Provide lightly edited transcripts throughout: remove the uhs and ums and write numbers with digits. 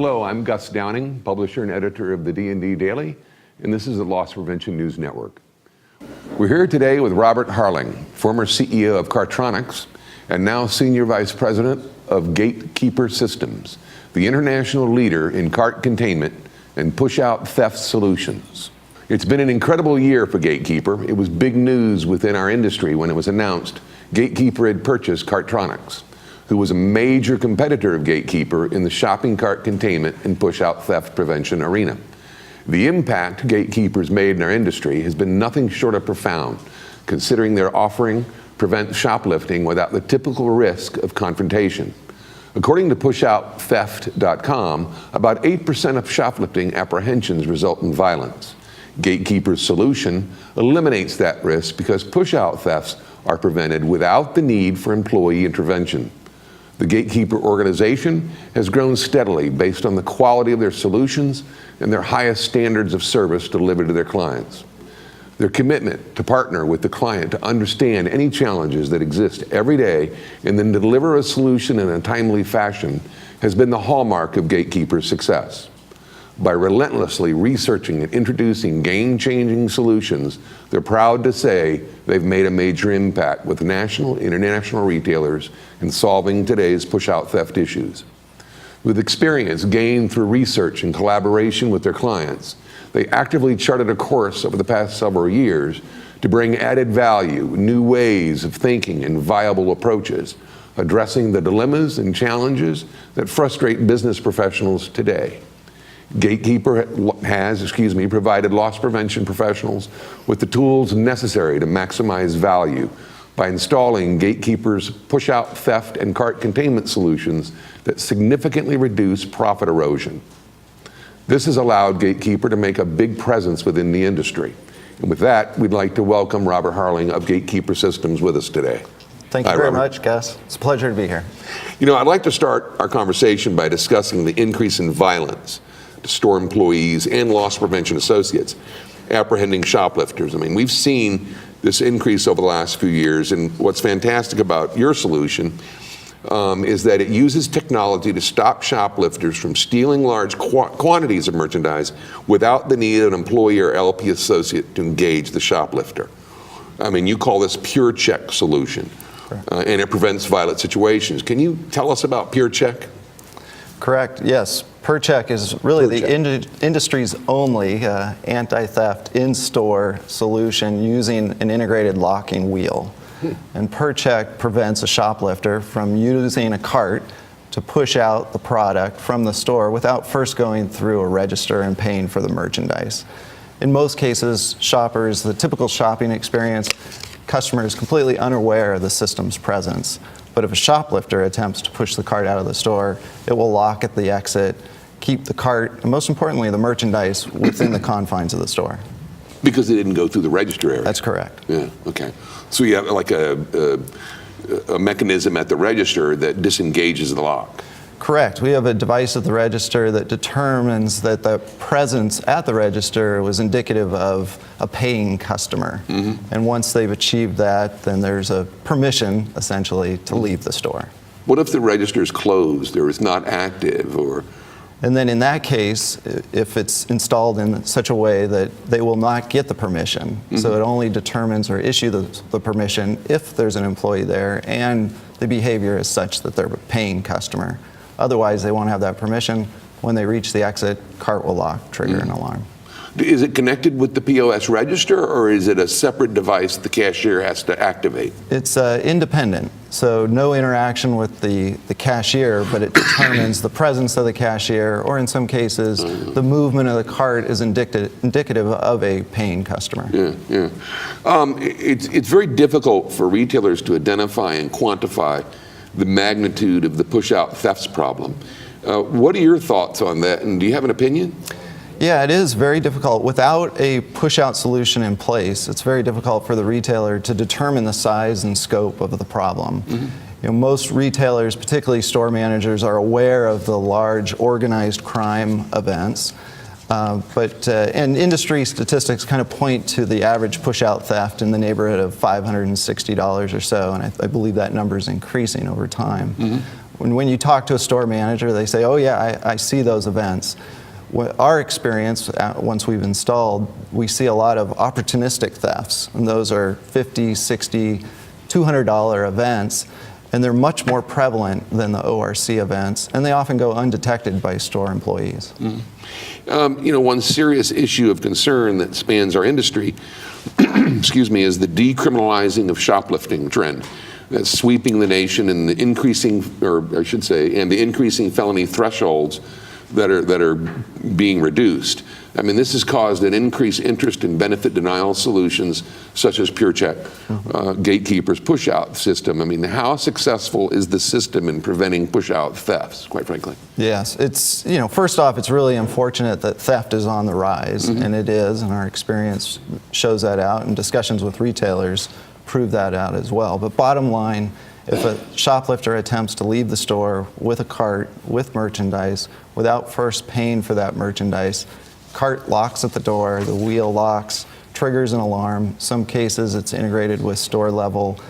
Hello, I'm Gus Downing, publisher and editor of the D&D Daily, and this is the Loss Prevention News Network. We're here today with Robert Harling, former CEO of Carttronics and now Senior Vice President of Gatekeeper Systems, the international leader in cart containment and push-out theft solutions. It's been an incredible year for Gatekeeper. It was big news within our industry when it was announced Gatekeeper had purchased Carttronics, who was a major competitor of Gatekeeper in the shopping cart containment and push-out theft prevention arena. The impact Gatekeeper's made in our industry has been nothing short of profound, considering their offering prevents shoplifting without the typical risk of confrontation. According to PushoutTheft.com, about 8% of shoplifting apprehensions result in violence. Gatekeeper's solution eliminates that risk because push-out thefts are prevented without the need for employee intervention. The Gatekeeper organization has grown steadily based on the quality of their solutions and their highest standards of service delivered to their clients. Their commitment to partner with the client to understand any challenges that exist every day and then deliver a solution in a timely fashion has been the hallmark of Gatekeeper's success. By relentlessly researching and introducing game-changing solutions, they're proud to say they've made a major impact with national and international retailers in solving today's push-out theft issues. With experience gained through research and collaboration with their clients, they actively charted a course over the past several years to bring added value, new ways of thinking, and viable approaches, addressing the dilemmas and challenges that frustrate business professionals today. Gatekeeper has provided loss prevention professionals with the tools necessary to maximize value by installing Gatekeeper's push-out theft and cart containment solutions that significantly reduce profit erosion. This has allowed Gatekeeper to make a big presence within the industry. And with that, we'd like to welcome Robert Harling of Gatekeeper Systems with us today. Thank you very much, Gus. It's a pleasure to be here. You know, I'd like to start our conversation by discussing the increase in violence to store employees and loss prevention associates apprehending shoplifters. I mean, we've seen this increase over the last few years, and what's fantastic about your solution is that it uses technology to stop shoplifters from stealing large quantities of merchandise without the need of an employee or LP associate to engage the shoplifter. I mean, you call this Purchek solution, and it prevents violent situations. Can you tell us about Purchek? Correct, yes. Purchek is really the industry's only anti-theft in-store solution using an integrated locking wheel. And Purchek prevents a shoplifter from using a cart to push out the product from the store without first going through a register and paying for the merchandise. In most cases, shoppers, the typical shopping experience, customer is completely unaware of the system's presence. But if a shoplifter attempts to push the cart out of the store, it will lock at the exit, keep the cart, and most importantly, the merchandise within the confines of the store. Because it didn't go through the register area. That's correct. Yeah, okay. So you have like a mechanism at the register that disengages the lock. Correct. We have a device at the register that determines that the presence at the register was indicative of a paying customer. And once they've achieved that, then there's a permission, essentially, to leave the store. What if the register is closed or is not active? And then in that case, if it's installed in such a way that they will not get the permission, so it only determines or issues the permission if there's an employee there and the behavior is such that they're a paying customer. Otherwise, they won't have that permission. When they reach the exit, cart will lock, trigger an alarm. Is it connected with the POS register, or is it a separate device the cashier has to activate? It's independent, so no interaction with the cashier, but it determines the presence of the cashier, or in some cases, the movement of the cart is indicative of a paying customer. It's very difficult for retailers to identify and quantify the magnitude of the push-out thefts problem. What are your thoughts on that, and do you have an opinion? Yeah, it is very difficult. Without a push-out solution in place, it's very difficult for the retailer to determine the size and scope of the problem. You know, most retailers, particularly store managers, are aware of the large organized crime events, and industry statistics kind of point to the average push-out theft in the neighborhood of $560 or so, and I believe that number is increasing over time. When you talk to a store manager, they say, oh yeah, I see those events. Our experience, once we've installed, we see a lot of opportunistic thefts, and those are $50, $60, $200 events, and they're much more prevalent than the ORC events, and they often go undetected by store employees. One serious issue of concern that spans our industry, excuse me, is the decriminalizing of shoplifting trend that's sweeping the nation, and the increasing, or I should say, and the increasing felony thresholds that are being reduced. I mean, this has caused an increased interest in benefit denial solutions such as Purchek, Gatekeepers Pushout system. I mean, how successful is the system in preventing push-out thefts, quite frankly? Yes, it's, first off, it's really unfortunate that theft is on the rise, and it is, and our experience shows that out, and discussions with retailers prove that out as well. But bottom line, if a shoplifter attempts to leave the store with a cart, with merchandise, without first paying for that merchandise, cart locks at the door, the wheel locks, triggers an alarm. Some cases it's integrated with store level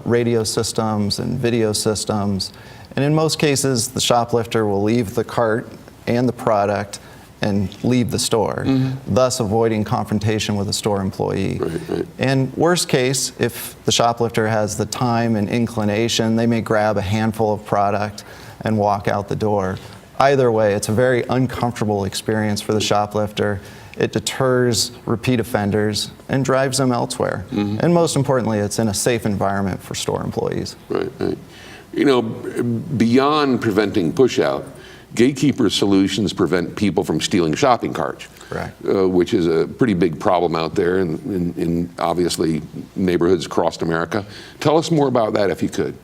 radio systems and video systems. And in most cases, the shoplifter will leave the cart and the product and leave the store, thus avoiding confrontation with a store employee. Right. And worst case, if the shoplifter has the time and inclination, they may grab a handful of product and walk out the door. Either way, it's a very uncomfortable experience for the shoplifter. It deters repeat offenders and drives them elsewhere. And most importantly, it's in a safe environment for store employees. Right. Beyond preventing push-out, Gatekeeper solutions prevent people from stealing shopping carts. Correct. Which is a pretty big problem out there in obviously neighborhoods across America. Tell us more about that if you could.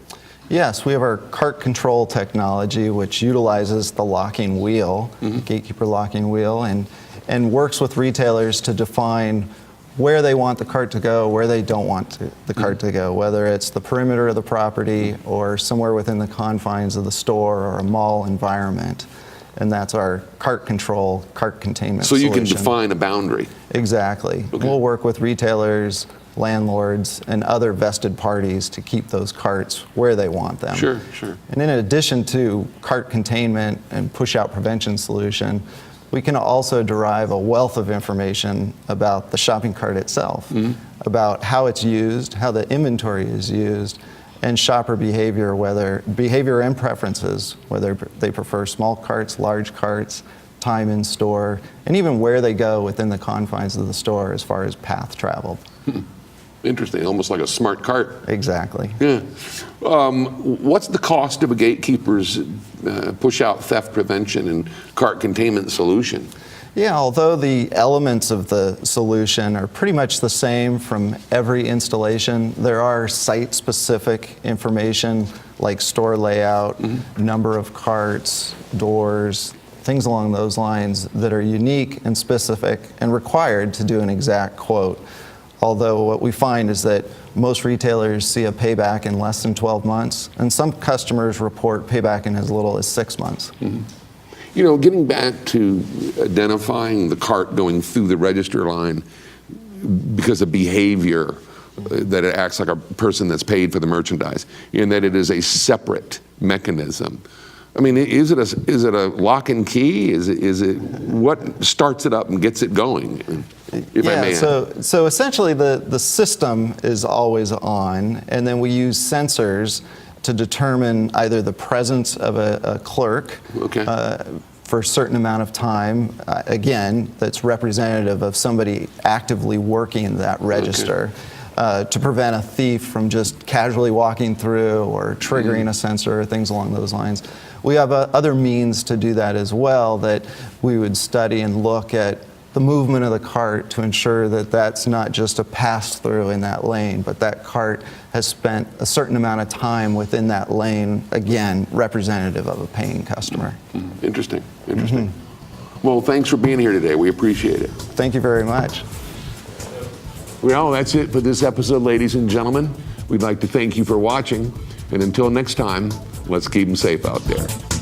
Yes, we have our cart control technology, which utilizes the locking wheel, Gatekeeper locking wheel, and works with retailers to define where they want the cart to go, where they don't want the cart to go, whether it's the perimeter of the property or somewhere within the confines of the store or a mall environment. And that's our cart control, cart containment solution. So you solution. can define a boundary. Exactly. Okay. We'll work with retailers, landlords, and other vested parties to keep those carts where they want them. Sure. And in addition to cart containment and push-out prevention solution, we can also derive a wealth of information about the shopping cart itself, about how it's used, how the inventory is used, and shopper behavior, behavior and preferences, whether they prefer small carts, large carts, time in store, and even where they go within the confines of the store as far as path traveled. Interesting, almost like a smart cart. Exactly. Yeah. What's the cost of a Gatekeeper's push-out theft prevention and cart containment solution? Yeah, although the elements of the solution are pretty much the same from every installation, there are site-specific information like store layout, number of carts, doors, things along those lines that are unique and specific and required to do an exact quote. Although what we find is that most retailers see a payback in less than 12 months, and some customers report payback in as little as 6 months. Getting back to identifying the cart going through the register line because of behavior, that it acts like a person that's paid for the merchandise, and that it is a separate mechanism. I mean, is it a lock and key? Is it what starts it up and gets it going? If I may. So essentially the system is always on, and then we use sensors to determine either the presence of a clerk for a certain amount of time, again, that's representative of somebody actively working that register. To prevent a thief from just casually walking through or triggering a sensor or things along those lines. We have other means to do that as well, that we would study and look at the movement of the cart to ensure that that's not just a pass-through in that lane, but that cart has spent a certain amount of time within that lane, again, representative of a paying customer. Interesting. Well, thanks for being here today. We appreciate it. Thank you very much. Well, that's it for this episode, ladies and gentlemen. We'd like to thank you for watching, and until next time, let's keep them safe out there.